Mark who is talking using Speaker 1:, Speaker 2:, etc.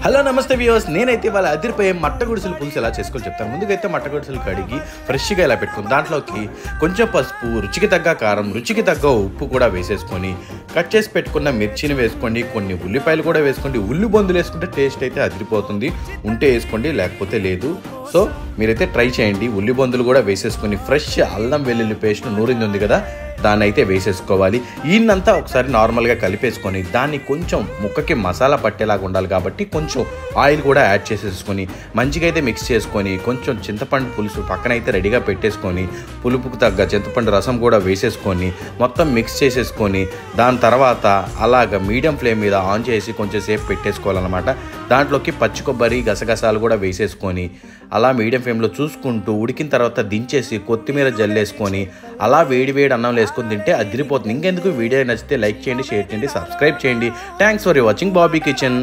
Speaker 1: Hello నమస్తే viewers, నేనైతే వాళ్ళ అదిరిపోయే మట్ట గుడిసెల పులుసు ఎలా చేసుకోవాలో చెప్తాను. ముందుకైతే మట్ట గుడిసెలు కడిగి ఫ్రెష్గా ఇలా పెట్టుకుని దాంట్లోకి కొంచెం పసుపు, రుచికి తగ్గ కారం, రుచికి తగ్గ ఉప్పు కూడా వేసేసుకొని కట్ చేసి పెట్టుకున్న మిర్చిని వేసుకోండి, కొన్ని ఉల్లిపాయలు కూడా వేసుకోండి. ఉల్లి బొందులు వేసుకుంటే టేస్ట్ అయితే అదిరిపోతుంది. ఉంటే వేసుకోండి, లేకపోతే లేదు. సో మీరైతే ట్రై చేయండి. ఉల్లి బొందులు కూడా వేసేసుకొని ఫ్రెష్ అల్లం వెల్లుల్లి పేస్ట్ నూరింది ఉంది కదా, దాన్ని అయితే వేసేసుకోవాలి. ఈయనంతా ఒకసారి నార్మల్గా కలిపేసుకొని దాన్ని కొంచెం ముక్కకి మసాలా పట్టేలాగా ఉండాలి కాబట్టి కొంచెం ఆయిల్ కూడా యాడ్ చేసేసుకొని మంచిగా అయితే మిక్స్ చేసుకొని కొంచెం చింతపండు పులుసు పక్కన అయితే రెడీగా పెట్టేసుకొని పులుపుకు తగ్గ చింతపండు రసం కూడా వేసేసుకొని మొత్తం మిక్స్ చేసేసుకొని దాని తర్వాత అలాగ మీడియం ఫ్లేమ్ మీద ఆన్ చేసి కొంచెం సేపు పెట్టేసుకోవాలన్నమాట. దాంట్లోకి పచ్చి కొబ్బరి, గసగసాలు కూడా వేసేసుకొని అలా మీడియం ఫ్లేమ్లో చూసుకుంటూ ఉడికిన తర్వాత దించేసి కొత్తిమీర జల్లేసుకొని అలా వేడి వేడి అన్నం వేసుకొని తింటే అదిరిపోతుంది. ఇంకెందుకు, వీడియో నచ్చితే లైక్ చేయండి, షేర్ చేయండి, సబ్స్క్రైబ్ చేయండి. Thanks for watching Bobby kitchen.